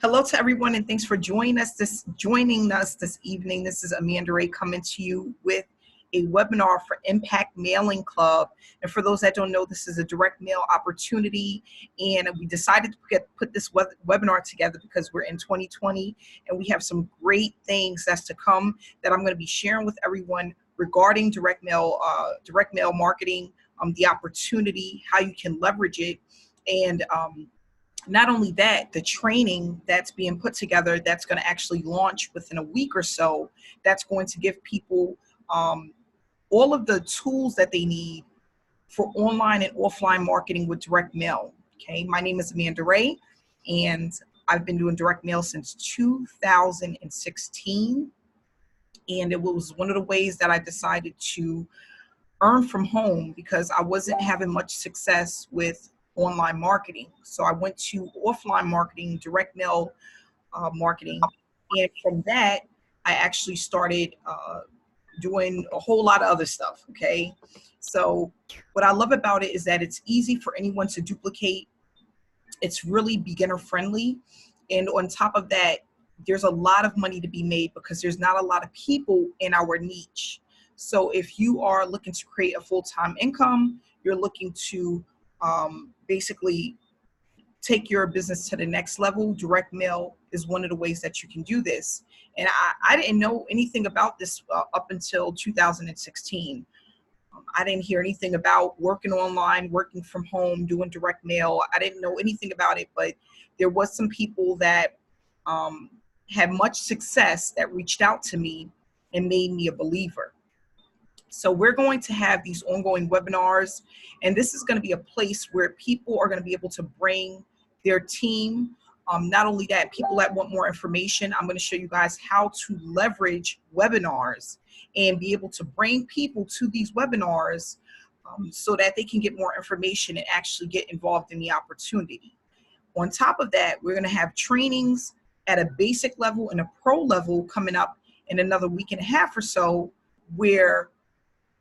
Hello to everyone, and thanks for joining us this evening. This is Amanda Ray coming to you with a webinar for Impact Mailing Club. And for those that don't know, this is a direct mail opportunity, and we decided to put this webinar together because we're in 2020 and we have some great things that's to come that I'm going to be sharing with everyone regarding direct mail marketing, the opportunity, how you can leverage it, and not only that, the training that's being put together that's going to actually launch within a week or so, that's going to give people all of the tools that they need for online and offline marketing with direct mail. Okay, my name is Amanda Ray, and I've been doing direct mail since 2016. And it was one of the ways that I decided to earn from home because I wasn't having much success with online marketing. So I went to offline marketing, direct mail marketing. And from that, I actually started doing a whole lot of other stuff, okay? So what I love about it is that it's easy for anyone to duplicate. It's really beginner friendly. And on top of that, there's a lot of money to be made because there's not a lot of people in our niche. So if you are looking to create a full-time income, you're looking to basically take your business to the next level, direct mail is one of the ways that you can do this. And I didn't know anything about this up until 2016. I didn't hear anything about working online, working from home, doing direct mail. I didn't know anything about it, but there was some people that had much success that reached out to me and made me a believer. So we're going to have these ongoing webinars, and this is going to be a place where people are going to be able to bring their team. Not only that, people that want more information, I'm going to show you guys how to leverage webinars and be able to bring people to these webinars so that they can get more information and actually get involved in the opportunity. On top of that, we're going to have trainings at a basic level and a pro level coming up in another week and a half or so, where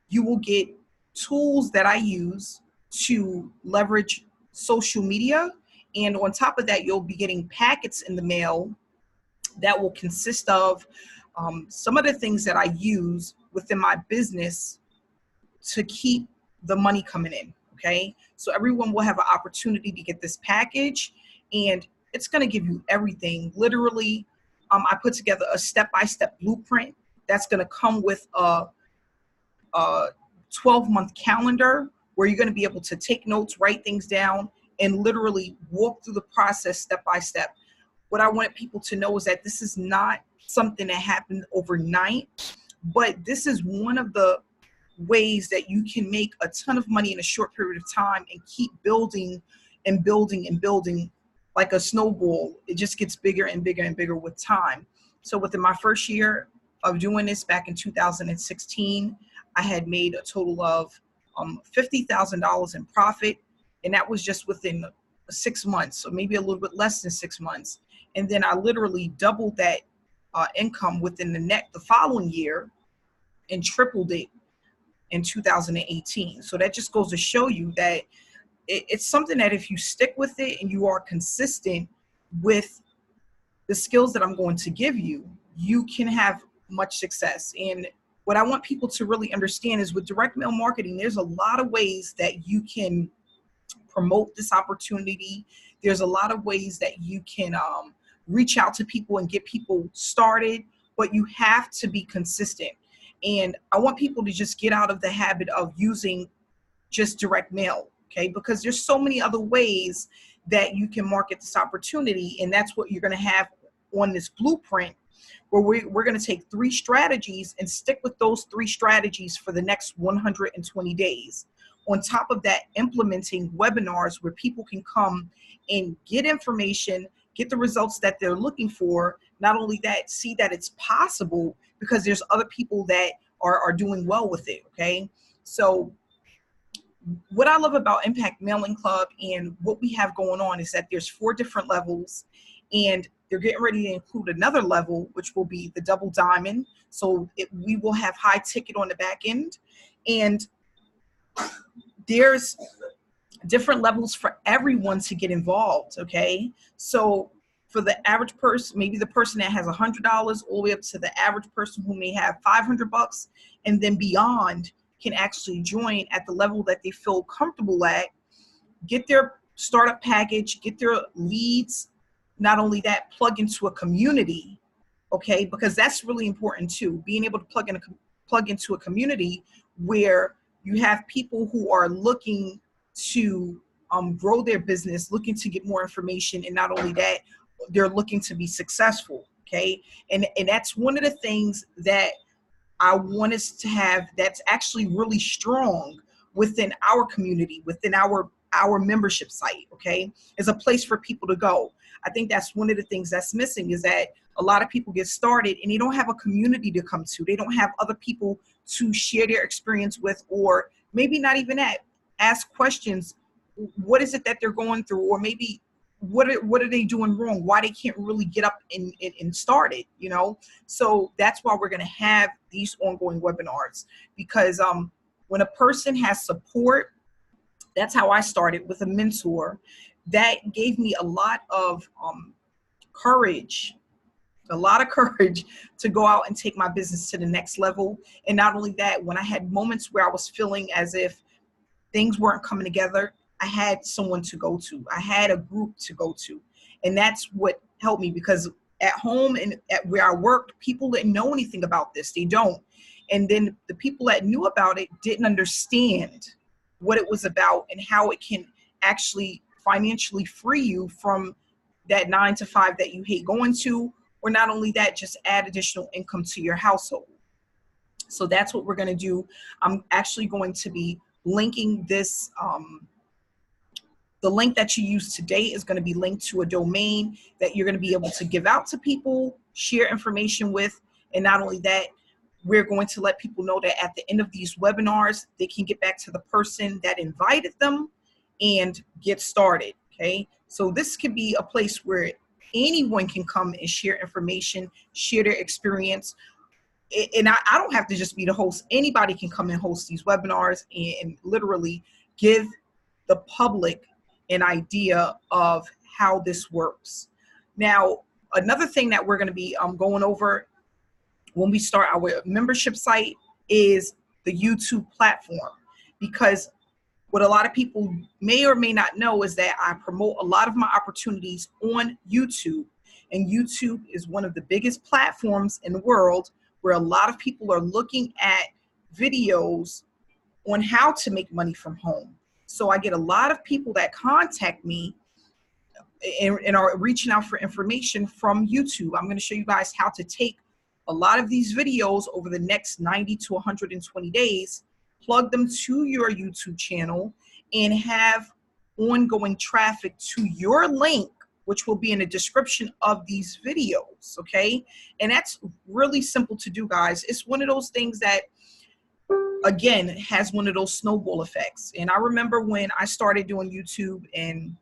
you will get tools that I use to leverage social media. And on top of that, you'll be getting packets in the mail that will consist of some of the things that I use within my business to keep the money coming in, okay? So everyone will have an opportunity to get this package, and it's gonna give you everything. Literally, I put together a step-by-step blueprint that's gonna come with a 12-month calendar where you're going to be able to take notes, write things down, and literally walk through the process step by step. What I want people to know is that this is not something that happened overnight, but this is one of the ways that you can make a ton of money in a short period of time and keep building and building and building like a snowball. It just gets bigger and bigger and bigger with time. So within my first year of doing this back in 2016, I had made a total of $50,000 in profit, and that was just within 6 months, so maybe a little bit less than 6 months. And then I literally doubled that income within the following year and tripled it in 2018. So that just goes to show you that it's something that if you stick with it and you are consistent with the skills that I'm going to give you, you can have much success. And what I want people to really understand is with direct mail marketing, there's a lot of ways that you can promote this opportunity. There's a lot of ways that you can reach out to people and get people started, but you have to be consistent. And I want people to just get out of the habit of using just direct mail, okay? Because there's so many other ways that you can market this opportunity, and that's what you're gonna have on this blueprint, where we're going to take 3 strategies and stick with those 3 strategies for the next 120 days. On top of that, implementing webinars where people can come and get information, get the results that they're looking for. Not only that, see that it's possible because there's other people that are doing well with it, okay? So what I love about Impact Mailing Club and what we have going on is that there's 4 different levels, and they're getting ready to include another level, which will be the double diamond. So we will have high ticket on the back end. And there's different levels for everyone to get involved, okay? So for the average person, maybe the person that has $100 all the way up to the average person who may have $500 and then beyond can actually join at the level that they feel comfortable at, get their startup package, get their leads. Not only that, plug into a community, okay? Because that's really important too, being able to plug into a community where you have people who are looking to grow their business, looking to get more information, and not only that, they're looking to be successful, okay? And that's one of the things that I want us to have that's actually really strong within our community, within our membership site, okay? Is a place for people to go. I think that's one of the things that's missing, is that a lot of people get started and they don't have a community to come to. They don't have other people to share their experience with, or maybe not even that. Ask questions. What is it that they're going through? Or maybe what are they doing wrong? Why they can't really get up and start it, you know? So that's why we're gonna have these ongoing webinars, because when a person has support, that's how I started, with a mentor. That gave me a lot of courage, to go out and take my business to the next level. And not only that, when I had moments where I was feeling as if things weren't coming together, I had someone to go to. I had a group to go to. And that's what helped me, because at home and at where I worked, people didn't know anything about this. They don't. And then the people that knew about it didn't understand what it was about and how it can actually financially free you from that 9 to 5 that you hate going to, or not only that, just add additional income to your household. So that's what we're going to do. I'm actually going to be linking this. The link that you use today is going to be linked to a domain that you're going to be able to give out to people, share information with. And not only that, we're going to let people know that at the end of these webinars, they can get back to the person that invited them and get started, okay? So this could be a place where anyone can come and share information, share their experience. And I don't have to just be the host. Anybody can come and host these webinars and literally give the public an idea of how this works. Now, another thing that we're going to be going over when we start our membership site is the YouTube platform, because what a lot of people may or may not know is that I promote a lot of my opportunities on YouTube, and YouTube is one of the biggest platforms in the world where a lot of people are looking at videos on how to make money from home. So I get a lot of people that contact me and are reaching out for information from YouTube. I'm going to show you guys how to take a lot of these videos over the next 90 to 120 days, plug them to your YouTube channel, and have ongoing traffic to your link, which will be in the description of these videos, okay? And that's really simple to do, guys. It's one of those things that, again, has one of those snowball effects. And I remember when I started doing YouTube and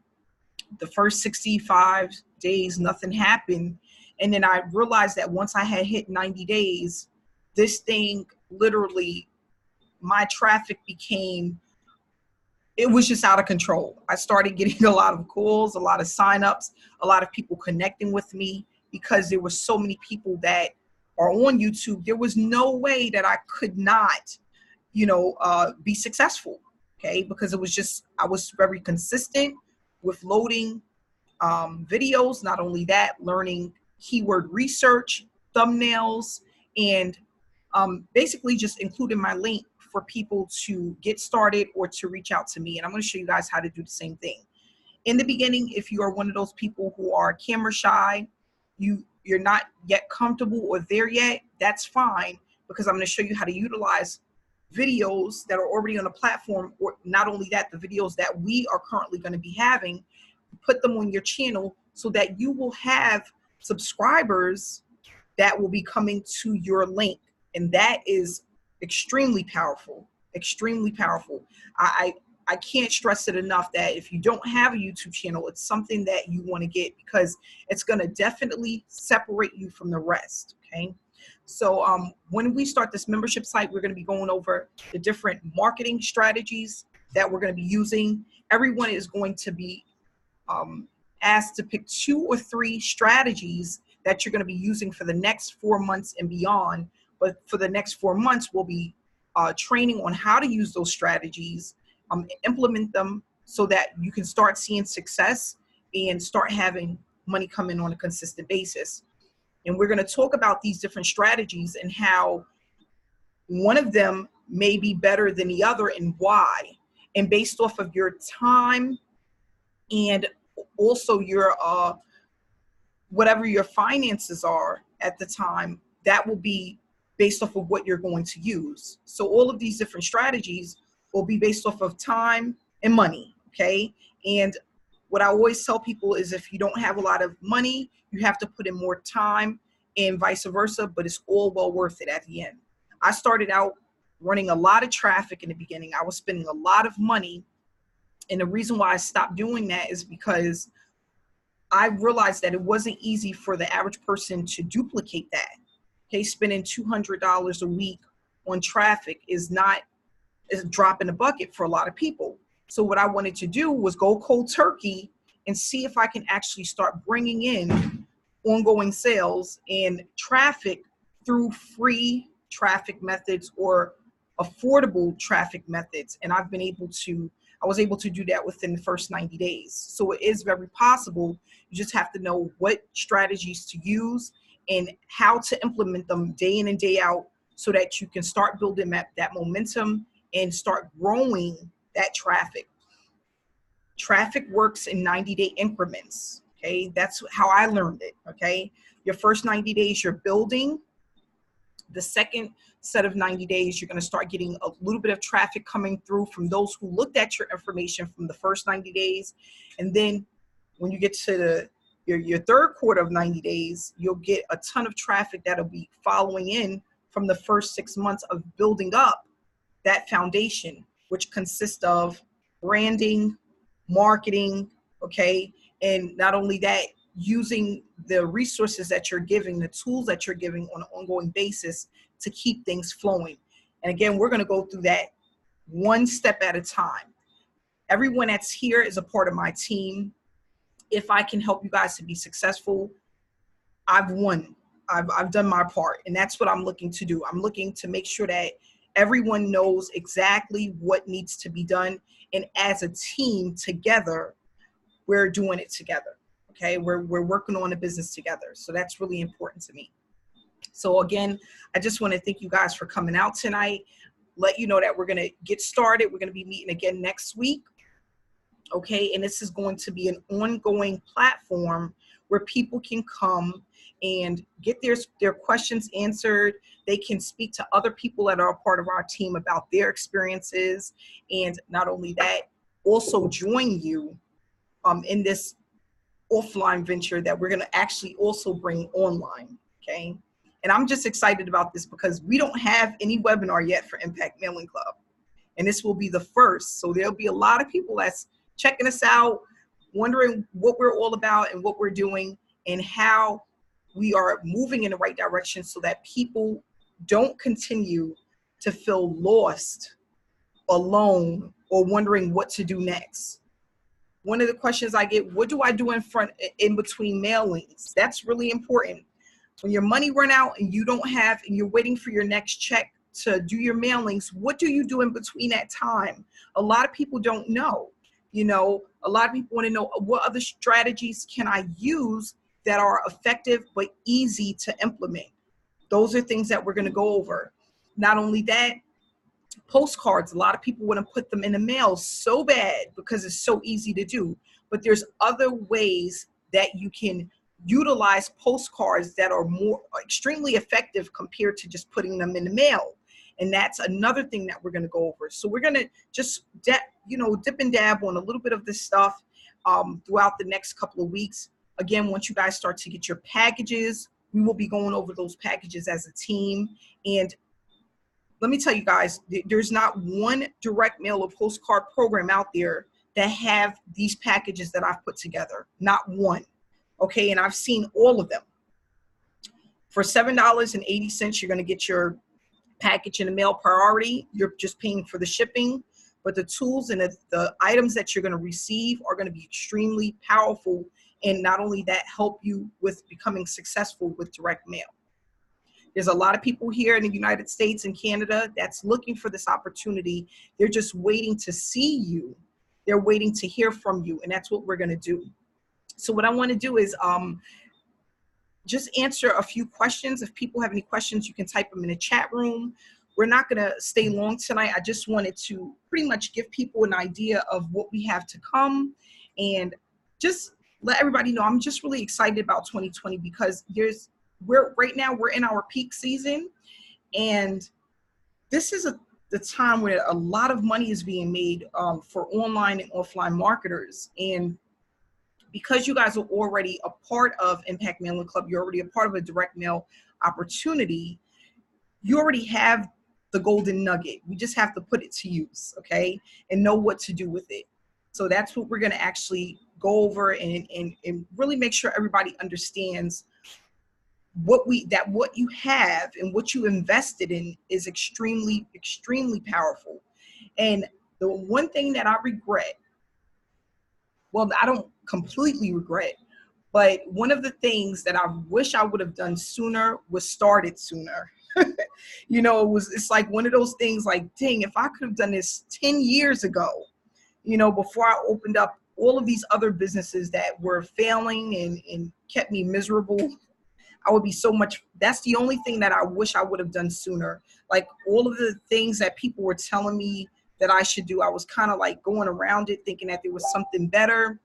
the first 65 days, nothing happened. And then I realized that once I had hit 90 days, this thing literally, my traffic became, it was just out of control. I started getting a lot of calls, a lot of signups, a lot of people connecting with me, because there were so many people that are on YouTube. There was no way that I could not, you know, be successful, okay? Because it was just, I was very consistent with loading videos. Not only that, learning keyword research, thumbnails, and basically just including my link for people to get started or to reach out to me. And I'm going to show you guys how to do the same thing. In the beginning, if you are one of those people who are camera shy, you're not yet comfortable or there yet, that's fine, because I'm going to show you how to utilize videos that are already on the platform, or not only that, the videos that we are currently going to be having, put them on your channel so that you will have subscribers that will be coming to your link. And that is extremely powerful, extremely powerful. I can't stress it enough that if you don't have a YouTube channel, it's something that you want to get, because it's going to definitely separate you from the rest, okay? So when we start this membership site, we're going to be going over the different marketing strategies that we're going to be using. Everyone is going to be asked to pick 2 or 3 strategies that you're going to be using for the next 4 months and beyond. But for the next 4 months, we'll be training on how to use those strategies, implement them so that you can start seeing success and start having money come in on a consistent basis. And we're going to talk about these different strategies and how one of them may be better than the other and why. And based off of your time and also your whatever your finances are at the time, that will be based off of what you're going to use. So all of these different strategies will be based off of time and money, okay? And what I always tell people is if you don't have a lot of money, you have to put in more time and vice versa, but it's all well worth it at the end. I started out running a lot of traffic in the beginning. I was spending a lot of money. And the reason why I stopped doing that is because I realized that it wasn't easy for the average person to duplicate that. Okay, spending $200 a week on traffic is not a drop in the bucket for a lot of people. So what I wanted to do was go cold turkey and see if I can actually start bringing in ongoing sales and traffic through free traffic methods or affordable traffic methods. And I was able to do that within the first 90 days. So it is very possible. You just have to know what strategies to use and how to implement them day in and day out so that you can start building that momentum and start growing that traffic. Traffic works in 90-day increments. Okay, that's how I learned it. Okay, your first 90 days you're building. The second set of 90 days, you're going to start getting a little bit of traffic coming through from those who looked at your information from the first 90 days. And then when you get to your third quarter of 90 days, you'll get a ton of traffic that'll be following in from the first 6 months of building up that foundation, which consists of branding, marketing, okay? And not only that, using the resources that you're giving, the tools that you're giving on an ongoing basis to keep things flowing. And again, we're going to go through that one step at a time. Everyone that's here is a part of my team. If I can help you guys to be successful, I've won. I've done my part, and that's what I'm looking to do. I'm looking to make sure that everyone knows exactly what needs to be done, and as a team together, we're doing it together. Okay, we're working on a business together. So that's really important to me. So again, I just want to thank you guys for coming out tonight. Let you know that we're going to get started. We're going to be meeting again next week. Okay, and this is going to be an ongoing platform where people can come and get their questions answered. They can speak to other people that are a part of our team about their experiences. And not only that, also join you in this offline venture that we're going to actually also bring online. Okay, and I'm just excited about this because we don't have any webinar yet for Impact Mailing Club, and this will be the first. So there'll be a lot of people that's checking us out, wondering what we're all about and what we're doing and how we are moving in the right direction so that people don't continue to feel lost, alone, or wondering what to do next. One of the questions I get, what do I do in between mailings? That's really important. When your money run out and you don't have, and you're waiting for your next check to do your mailings, what do you do in between that time? A lot of people don't know. You know, a lot of people want to know what other strategies can I use that are effective but easy to implement. Those are things that we're going to go over. Not only that, postcards, a lot of people want to put them in the mail so bad because it's so easy to do. But there's other ways that you can utilize postcards that are more extremely effective compared to just putting them in the mail. And that's another thing that we're going to go over. So we're going to just dip and dab on a little bit of this stuff throughout the next couple of weeks. Again, once you guys start to get your packages, we will be going over those packages as a team. And let me tell you guys, there's not one direct mail or postcard program out there that have these packages that I've put together. Not one. Okay, and I've seen all of them. For $7.80, you're going to get your package in the mail priority. You're just paying for the shipping, but the tools and the items that you're going to receive are going to be extremely powerful and not only that, help you with becoming successful with direct mail. There's a lot of people here in the United States and Canada that's looking for this opportunity. They're just waiting to see you. They're waiting to hear from you, and that's what we're going to do. So what I want to do is just answer a few questions. If people have any questions, you can type them in the chat room. We're not going to stay long tonight. I just wanted to pretty much give people an idea of what we have to come, and just let everybody know I'm just really excited about 2020 because right now we're in our peak season, and this is the time where a lot of money is being made for online and offline marketers. And because you guys are already a part of Impact Mailing Club, you're already a part of a direct mail opportunity, you already have the golden nugget. We just have to put it to use, okay? And know what to do with it. So that's what we're gonna actually go over and really make sure everybody understands what you have and what you invested in is extremely, extremely powerful. And the one thing that I regret, well, I don't completely regret, but one of the things that I wish I would have done sooner was started sooner. You know, it's like one of those things like, dang, if I could have done this 10 years ago, you know, before I opened up all of these other businesses that were failing and kept me miserable, I would be so much, that's the only thing that I wish I would have done sooner. Like all of the things that people were telling me that I should do, I was kind of like going around it thinking that there was something better.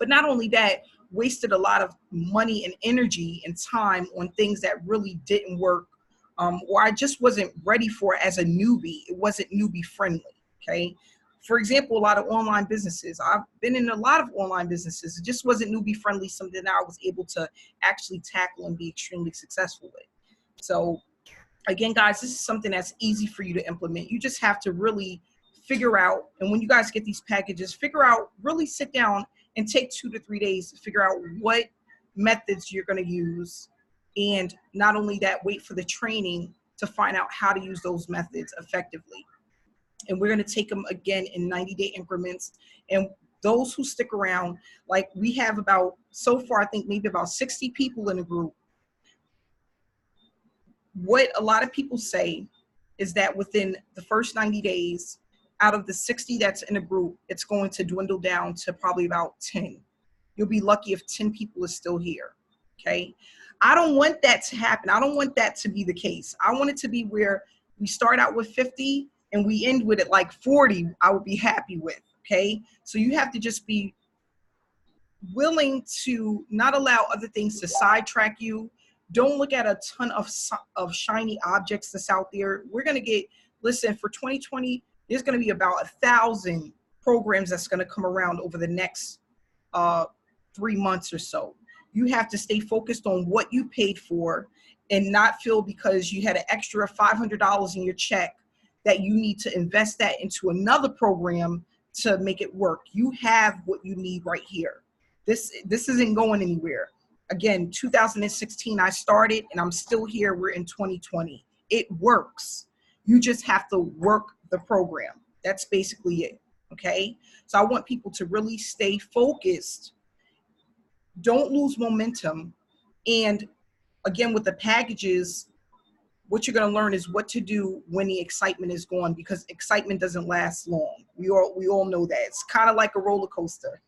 But not only that, wasted a lot of money and energy and time on things that really didn't work, or I just wasn't ready for as a newbie. It wasn't newbie friendly, okay? For example, a lot of online businesses. I've been in a lot of online businesses. It just wasn't newbie friendly, something that I was able to actually tackle and be extremely successful with. So again, guys, this is something that's easy for you to implement. You just have to really figure out, and when you guys get these packages, figure out, really sit down and take 2 to 3 days to figure out what methods you're going to use. And not only that, wait for the training to find out how to use those methods effectively. And we're going to take them again in 90-day increments. And those who stick around, like we have about, so far, I think maybe about 60 people in the group. What a lot of people say is that within the first 90 days, out of the 60 that's in a group, it's going to dwindle down to probably about 10. You'll be lucky if 10 people are still here, okay? I don't want that to happen. I don't want that to be the case. I want it to be where we start out with 50 and we end with it like 40, I would be happy with, okay? So you have to just be willing to not allow other things to sidetrack you. Don't look at a ton of shiny objects that's out there. We're gonna get, listen, for 2020, there's gonna be about 1,000 programs that's gonna come around over the next 3 months or so. You have to stay focused on what you paid for and not feel because you had an extra $500 in your check that you need to invest that into another program to make it work. You have what you need right here. This isn't going anywhere. Again, 2016, I started and I'm still here. We're in 2020. It works. You just have to work the program. That's basically it, okay? So I want people to really stay focused. Don't lose momentum. And again, with the packages, what you're gonna learn is what to do when the excitement is gone, because excitement doesn't last long. We all know that. It's kind of like a roller coaster.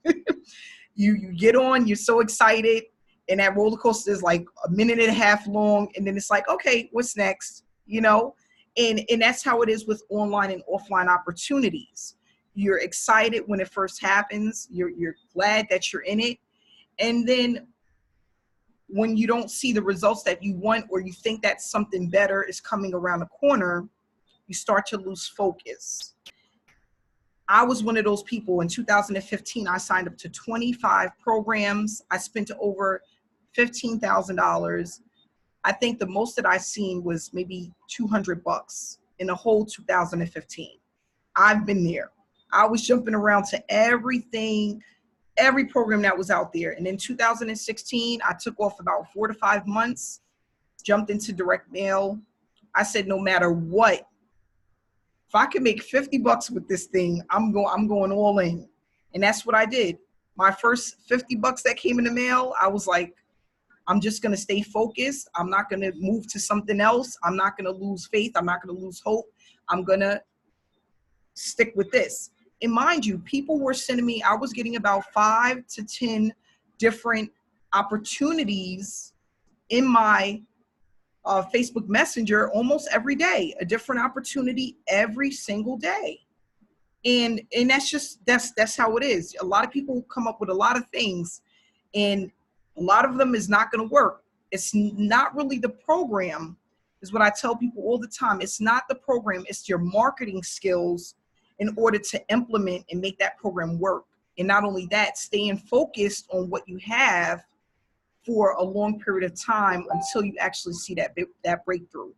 You get on, you're so excited, and that roller coaster is like a minute and a half long, and then it's like, okay, what's next? You know, and that's how it is with online and offline opportunities. You're excited when it first happens. You're glad that you're in it, and then when you don't see the results that you want, or you think that something better is coming around the corner, you start to lose focus. I was one of those people. In 2015, I signed up to 25 programs. I spent over $15,000. I think the most that I seen was maybe $200 in the whole 2015. I've been there. I was jumping around to everything, every program that was out there. And in 2016, I took off about 4 to 5 months, jumped into direct mail. I said, no matter what, if I can make $50 with this thing, I'm going all in. And that's what I did. my first 50 bucks that came in the mail, I was like, I'm just going to stay focused. I'm not going to move to something else. I'm not going to lose faith. I'm not going to lose hope. I'm going to stick with this. And mind you, people were sending me, I was getting about 5 to 10 different opportunities in my Facebook Messenger almost every day, a different opportunity every single day. And that's how it is. A lot of people come up with a lot of things, and a lot of them is not going to work. It's not really the program, is what I tell people all the time. It's not the program, it's your marketing skills in order to implement and make that program work. And not only that, staying focused on what you have for a long period of time until you actually see that breakthrough.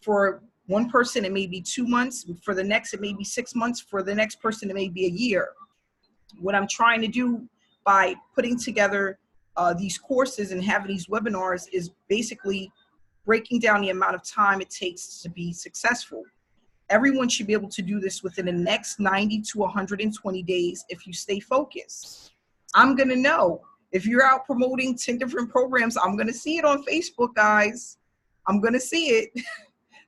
For one person, it may be 2 months. For the next, it may be 6 months. For the next person, it may be a year. What I'm trying to do by putting together these courses and having these webinars is basically breaking down the amount of time it takes to be successful. Everyone should be able to do this within the next 90 to 120 days if you stay focused. I'm going to know. If you're out promoting 10 different programs, I'm going to see it on Facebook, guys. I'm going to see it.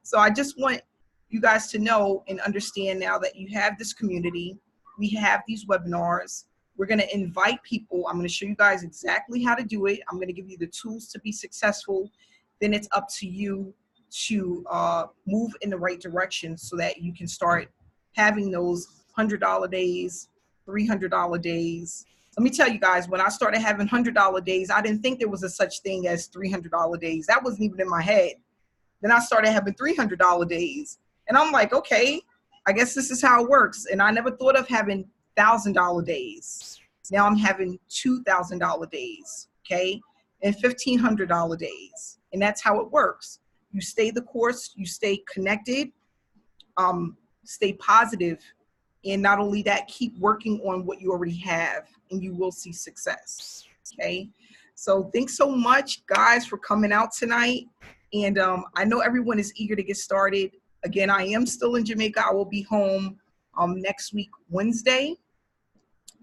So I just want you guys to know and understand now that you have this community. We have these webinars. We're going to invite people. I'm going to show you guys exactly how to do it. I'm going to give you the tools to be successful. Then it's up to you to move in the right direction so that you can start having those $100 days, $300 days. Let me tell you guys, when I started having $100 days, I didn't think there was a such thing as $300 days. That wasn't even in my head. Then I started having $300 days. And I'm like, okay, I guess this is how it works. And I never thought of having $1,000 days. Now I'm having $2,000 days, okay? And $1,500 days. And that's how it works. You stay the course, you stay connected, stay positive, and not only that, keep working on what you already have, and you will see success, okay? So thanks so much, guys, for coming out tonight. And I know everyone is eager to get started. Again, I am still in Jamaica. I will be home next week, Wednesday.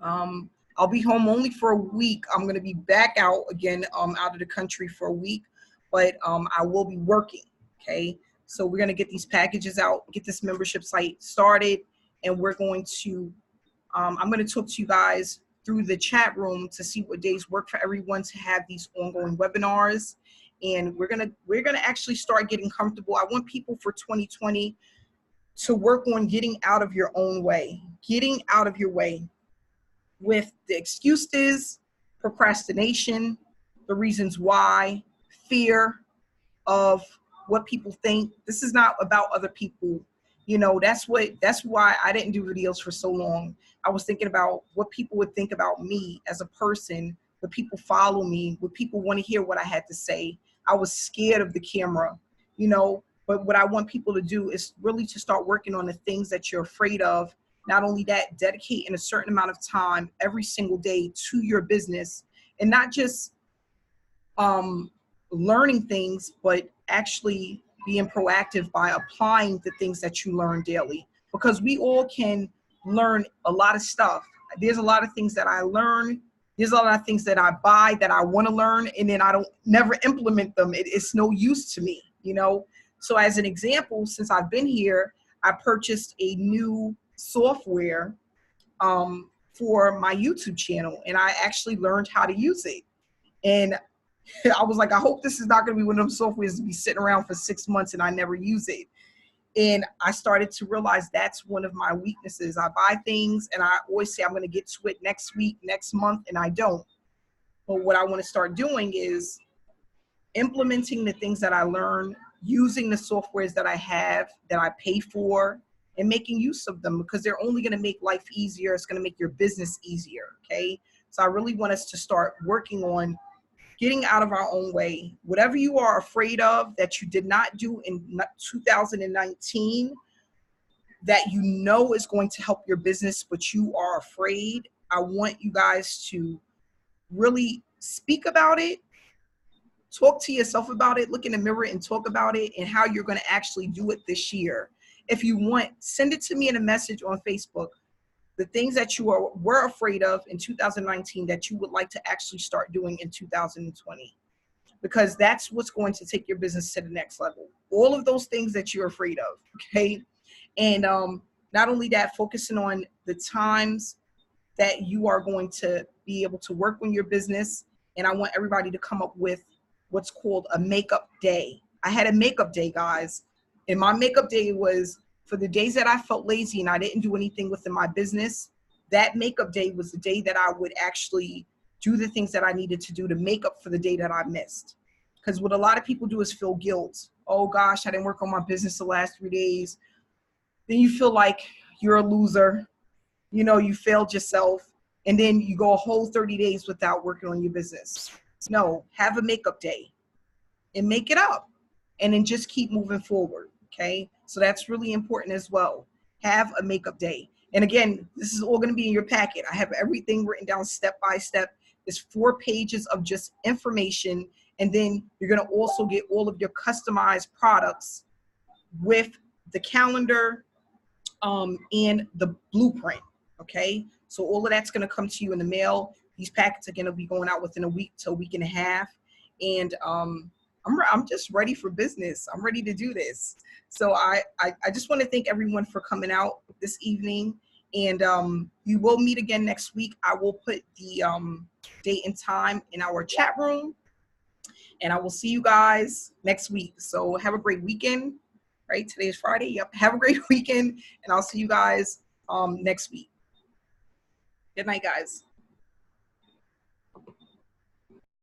I'll be home only for a week. I'm going to be back out again, out of the country for a week, but I will be working, okay? So we're going to get these packages out, get this membership site started, and we're going to, I'm going to talk to you guys through the chat room to see what days work for everyone to have these ongoing webinars. And we're gonna actually start getting comfortable. I want people for 2020 to work on getting out of your own way, getting out of your way with the excuses, procrastination, the reasons why, fear of what people think. This is not about other people. You know, that's why I didn't do videos for so long. I was thinking about what people would think about me as a person. Would people follow me? Would people want to hear what I had to say? I was scared of the camera, you know, but what I want people to do is really to start working on the things that you're afraid of. Not only that, dedicating a certain amount of time every single day to your business, and not just learning things, but actually being proactive by applying the things that you learn daily, because we all can learn a lot of stuff. There's a lot of things that I learn. There's a lot of things that I buy that I want to learn, and then I don't never implement them. It's no use to me, you know? So as an example, since I've been here, I purchased a new software for my YouTube channel, and I actually learned how to use it. And I was like, I hope this is not going to be one of those softwares to be sitting around for 6 months and I never use it. And I started to realize that's one of my weaknesses. I buy things and I always say I'm going to get to it next week, next month, and I don't. But what I want to start doing is implementing the things that I learn, using the softwares that I have, that I pay for, and making use of them, because they're only going to make life easier. It's going to make your business easier, okay? So I really want us to start working on getting out of our own way. Whatever you are afraid of that you did not do in 2019, that you know is going to help your business, but you are afraid, I want you guys to really speak about it, talk to yourself about it, look in the mirror and talk about it, and how you're going to actually do it this year. If you want, send it to me in a message on Facebook. the things that you were afraid of in 2019 that you would like to actually start doing in 2020, because that's what's going to take your business to the next level. All of those things that you're afraid of, okay? And not only that, focusing on the times that you are going to be able to work on your business. And I want everybody to come up with what's called a makeup day. I had a makeup day, guys. And my makeup day was for the days that I felt lazy and I didn't do anything within my business. That makeup day was the day that I would actually do the things that I needed to do to make up for the day that I missed. Because what a lot of people do is feel guilt. Oh gosh, I didn't work on my business the last 3 days. Then you feel like you're a loser. You know, you failed yourself, and then you go a whole 30 days without working on your business. No, have a makeup day and make it up, and then just keep moving forward. Okay. So that's really important as well. Have a makeup day. And again, this is all going to be in your packet. I have everything written down step by step. It's 4 pages of just information. And then you're going to also get all of your customized products with the calendar, and the blueprint. Okay, so all of that's going to come to you in the mail. These packets are going to be going out within a week to a week and a half, and I'm just ready for business. I'm ready to do this. So I just want to thank everyone for coming out this evening, and you will meet again next week. I will put the date and time in our chat room, and I will see you guys next week. So have a great weekend. Right, today is Friday. Yep. Have a great weekend, and I'll see you guys next week. Good night, guys.